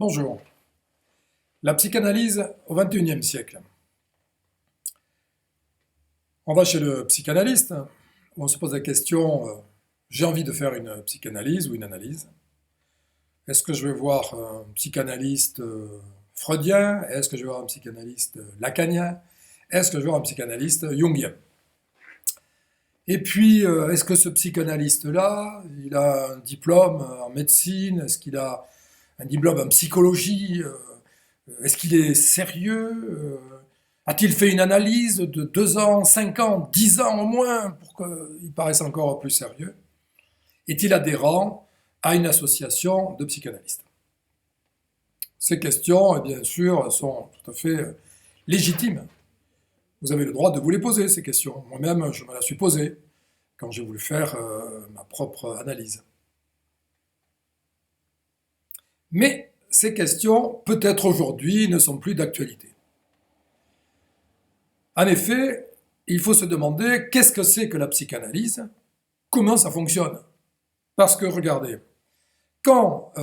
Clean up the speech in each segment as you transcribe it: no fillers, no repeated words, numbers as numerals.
Bonjour. La psychanalyse au XXIe siècle. On va chez le psychanalyste, où on se pose la question, j'ai envie de faire une psychanalyse ou une analyse. Est-ce que je vais voir un psychanalyste freudien? Est-ce que je vais voir un psychanalyste lacanien? Est-ce que je vais voir un psychanalyste jungien? Et puis, est-ce que ce psychanalyste-là, il a un diplôme en médecine? Est-ce qu'il a un diplôme en psychologie? Est-ce qu'il est sérieux? A-t-il fait une analyse de 2 ans, 5 ans, 10 ans au moins pour qu'il paraisse encore plus sérieux? Est-il adhérent à une association de psychanalystes? Ces questions, bien sûr, sont tout à fait légitimes. Vous avez le droit de vous les poser, ces questions. Moi-même, je me las suis posée quand j'ai voulu faire ma propre analyse. Mais ces questions, peut-être aujourd'hui, ne sont plus d'actualité. En effet, il faut se demander qu'est-ce que c'est que la psychanalyse, comment ça fonctionne. Parce que, regardez, quand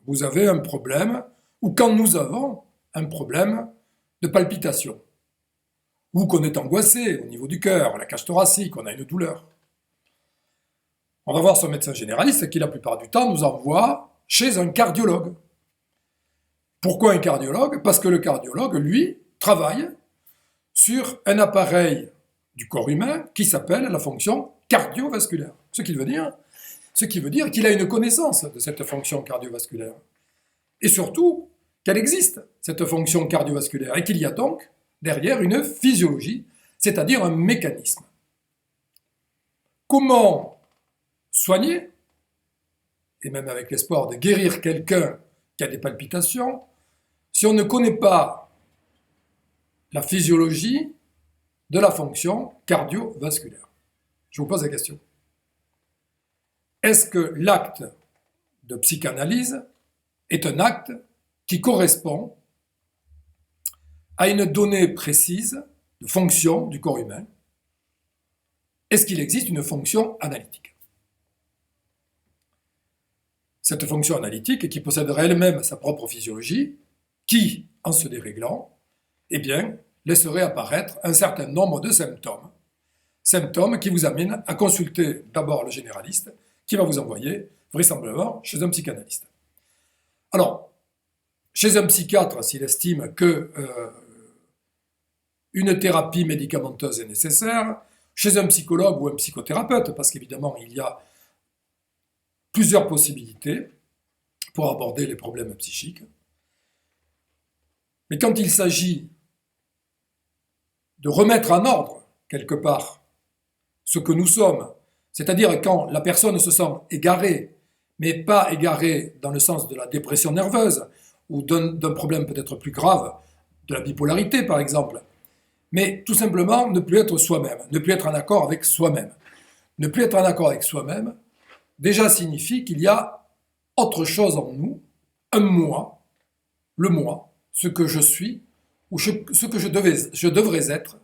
vous avez un problème, ou quand nous avons un problème de palpitation, ou qu'on est angoissé au niveau du cœur, la cage thoracique, on a une douleur, on va voir son médecin généraliste qui, la plupart du temps, nous envoie chez un cardiologue. Pourquoi un cardiologue? Parce que le cardiologue, lui, travaille sur un appareil du corps humain qui s'appelle la fonction cardiovasculaire. Ce qui veut dire qu'il a une connaissance de cette fonction cardiovasculaire. Et surtout, qu'elle existe, cette fonction cardiovasculaire, et qu'il y a donc derrière une physiologie, c'est-à-dire un mécanisme. Comment soigner, et même avec l'espoir de guérir quelqu'un qui a des palpitations, si on ne connaît pas la physiologie de la fonction cardiovasculaire? Je vous pose la question. Est-ce que l'acte de psychanalyse est un acte qui correspond à une donnée précise de fonction du corps humain? Est-ce qu'il existe une fonction analytique? Cette fonction analytique, qui possèderait elle-même sa propre physiologie, qui, en se déréglant, eh bien, laisserait apparaître un certain nombre de symptômes qui vous amènent à consulter d'abord le généraliste, qui va vous envoyer vraisemblablement chez un psychanalyste. Alors, chez un psychiatre, s'il estime que une thérapie médicamenteuse est nécessaire, chez un psychologue ou un psychothérapeute, parce qu'évidemment, il y a plusieurs possibilités pour aborder les problèmes psychiques. Mais quand il s'agit de remettre en ordre, quelque part, ce que nous sommes, c'est-à-dire quand la personne se sent égarée, mais pas égarée dans le sens de la dépression nerveuse, ou d'un problème peut-être plus grave, de la bipolarité par exemple, mais tout simplement ne plus être soi-même, ne plus être en accord avec soi-même. Ne plus être en accord avec soi-même, déjà signifie qu'il y a autre chose en nous, un moi, le moi, ce que je suis, ou ce que je devrais être,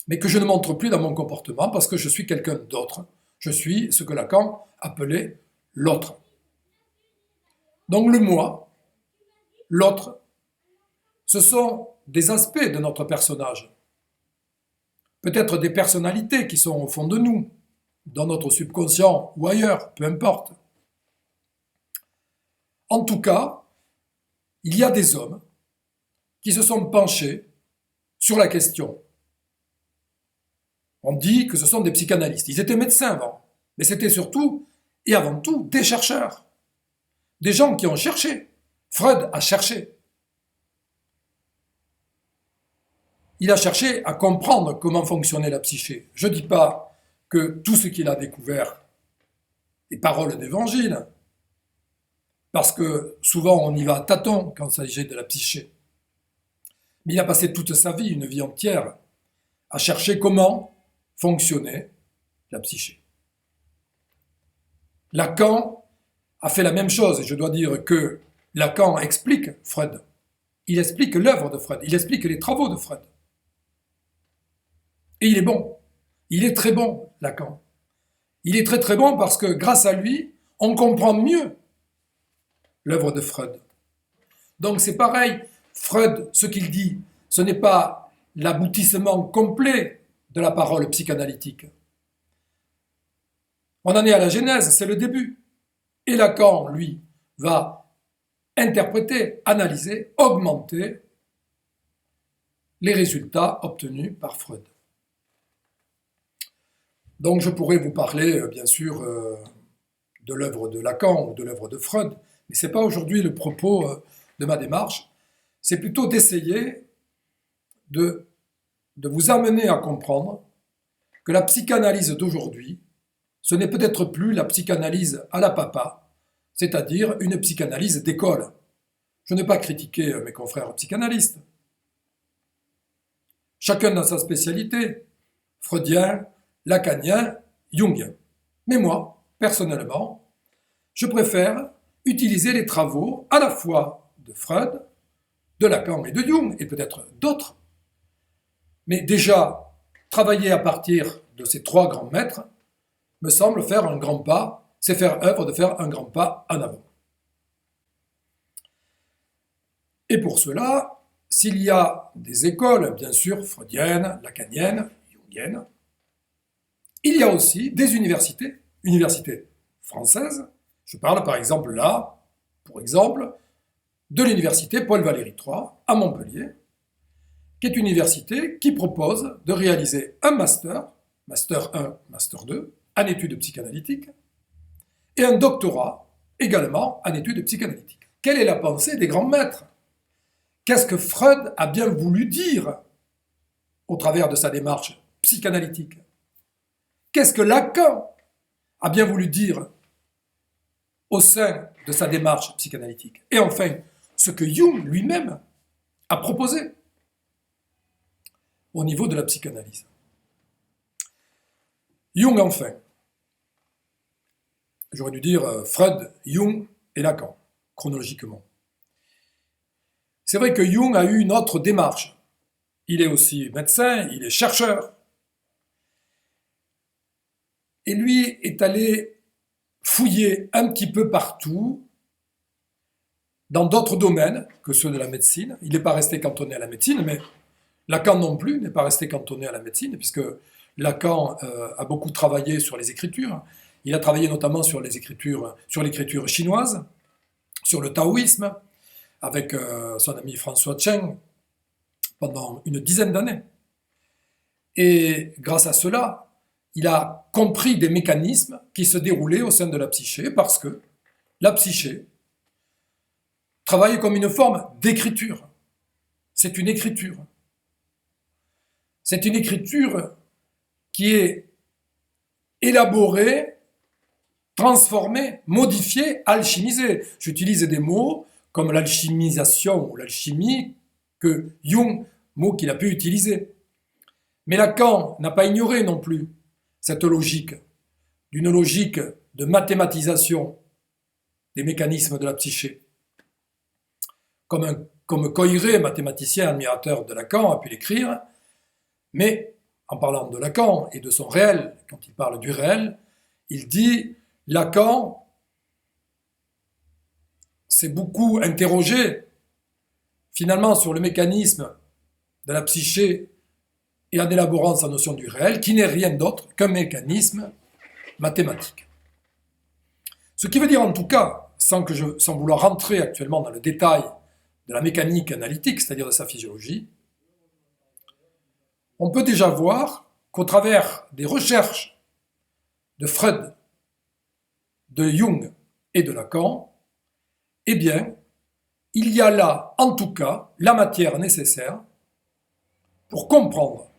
mais que je ne montre plus dans mon comportement parce que je suis quelqu'un d'autre. Je suis ce que Lacan appelait l'autre. Donc le moi, l'autre, ce sont des aspects de notre personnage, peut-être des personnalités qui sont au fond de nous, dans notre subconscient ou ailleurs, peu importe. En tout cas, il y a des hommes qui se sont penchés sur la question. On dit que ce sont des psychanalystes. Ils étaient médecins avant, mais c'était surtout et avant tout des chercheurs, des gens qui ont cherché. Freud a cherché. Il a cherché à comprendre comment fonctionnait la psyché. Je ne dis pas que tout ce qu'il a découvert est parole d'évangile, parce que souvent on y va à tâtons quand il s'agit de la psyché. Mais il a passé toute sa vie, une vie entière, à chercher comment fonctionnait la psyché. Lacan a fait la même chose, et je dois dire que Lacan explique Freud. Il explique l'œuvre de Freud, il explique les travaux de Freud. Et il est bon. Il est très bon, Lacan. Il est très très bon parce que grâce à lui, on comprend mieux l'œuvre de Freud. Donc c'est pareil, Freud, ce qu'il dit, ce n'est pas l'aboutissement complet de la parole psychanalytique. On en est à la genèse, c'est le début. Et Lacan, lui, va interpréter, analyser, augmenter les résultats obtenus par Freud. Donc je pourrais vous parler, bien sûr, de l'œuvre de Lacan ou de l'œuvre de Freud, mais ce n'est pas aujourd'hui le propos de ma démarche, c'est plutôt d'essayer de vous amener à comprendre que la psychanalyse d'aujourd'hui, ce n'est peut-être plus la psychanalyse à la papa, c'est-à-dire une psychanalyse d'école. Je n'ai pas critiqué mes confrères psychanalystes. Chacun dans sa spécialité, freudien, lacanien, jungien. Mais moi, personnellement, je préfère utiliser les travaux à la fois de Freud, de Lacan et de Jung, et peut-être d'autres. Mais déjà, travailler à partir de ces trois grands maîtres me semble faire un grand pas, c'est faire œuvre de faire un grand pas en avant. Et pour cela, s'il y a des écoles, bien sûr, freudiennes, lacaniennes, jungiennes, il y a aussi des universités françaises. Je parle par exemple là, de l'université Paul-Valéry III à Montpellier, qui est une université qui propose de réaliser un master 1, master 2, en études psychanalytiques, et un doctorat également en études psychanalytiques. Quelle est la pensée des grands maîtres? Qu'est-ce que Freud a bien voulu dire au travers de sa démarche psychanalytique? Qu'est-ce que Lacan a bien voulu dire au sein de sa démarche psychanalytique? Et enfin, ce que Jung lui-même a proposé au niveau de la psychanalyse. Jung, enfin. J'aurais dû dire Freud, Jung et Lacan, chronologiquement. C'est vrai que Jung a eu une autre démarche. Il est aussi médecin, il est chercheur. Et lui est allé fouiller un petit peu partout, dans d'autres domaines que ceux de la médecine. Il n'est pas resté cantonné à la médecine, mais Lacan non plus n'est pas resté cantonné à la médecine, puisque Lacan a beaucoup travaillé sur les écritures. Il a travaillé notamment sur l'écriture chinoise, sur le taoïsme, avec son ami François Cheng, pendant une dizaine d'années. Et grâce à cela, il a compris des mécanismes qui se déroulaient au sein de la psyché, parce que la psyché travaille comme une forme d'écriture. C'est une écriture. C'est une écriture qui est élaborée, transformée, modifiée, alchimisée. J'utilise des mots comme l'alchimisation ou l'alchimie que Jung, mot qu'il a pu utiliser. Mais Lacan n'a pas ignoré non plus cette logique, d'une logique de mathématisation des mécanismes de la psyché. Comme Coiré, mathématicien admirateur de Lacan, a pu l'écrire, mais en parlant de Lacan et de son réel, quand il parle du réel, il dit Lacan s'est beaucoup interrogé finalement sur le mécanisme de la psyché et en élaborant sa notion du réel, qui n'est rien d'autre qu'un mécanisme mathématique. Ce qui veut dire en tout cas, sans vouloir rentrer actuellement dans le détail de la mécanique analytique, c'est-à-dire de sa physiologie, on peut déjà voir qu'au travers des recherches de Freud, de Jung et de Lacan, eh bien, il y a là, en tout cas, la matière nécessaire pour comprendre,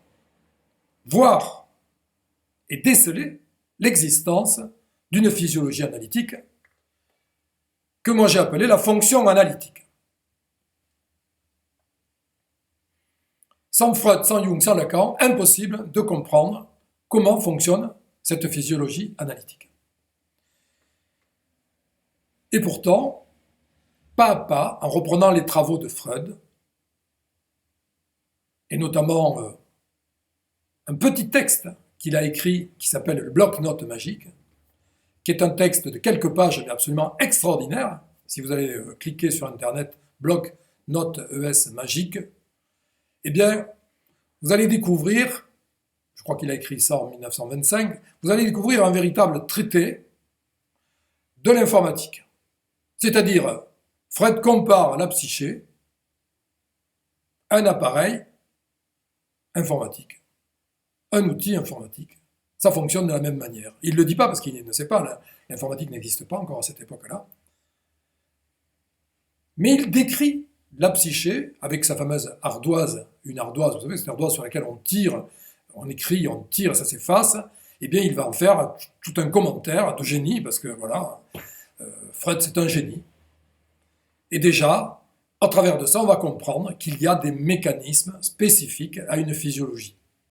voir et déceler l'existence d'une physiologie analytique que moi j'ai appelée la fonction analytique. Sans Freud, sans Jung, sans Lacan, impossible de comprendre comment fonctionne cette physiologie analytique. Et pourtant, pas à pas, en reprenant les travaux de Freud, et notamment un petit texte qu'il a écrit qui s'appelle le bloc-notes magique, qui est un texte de quelques pages mais absolument extraordinaire, si vous allez cliquer sur Internet, bloc note ES magique, eh bien, vous allez découvrir, je crois qu'il a écrit ça en 1925, vous allez découvrir un véritable traité de l'informatique. C'est-à-dire, Fred compare la psyché à un appareil informatique, un outil informatique. Ça fonctionne de la même manière. Il ne le dit pas parce qu'il ne sait pas, l'informatique n'existe pas encore à cette époque-là. Mais il décrit la psyché avec sa fameuse ardoise, une ardoise, vous savez, c'est une ardoise sur laquelle on tire, on écrit, on tire, ça s'efface. Eh bien, il va en faire tout un commentaire de génie, parce que voilà, Freud c'est un génie. Et déjà, à travers de ça, on va comprendre qu'il y a des mécanismes spécifiques à une physiologie.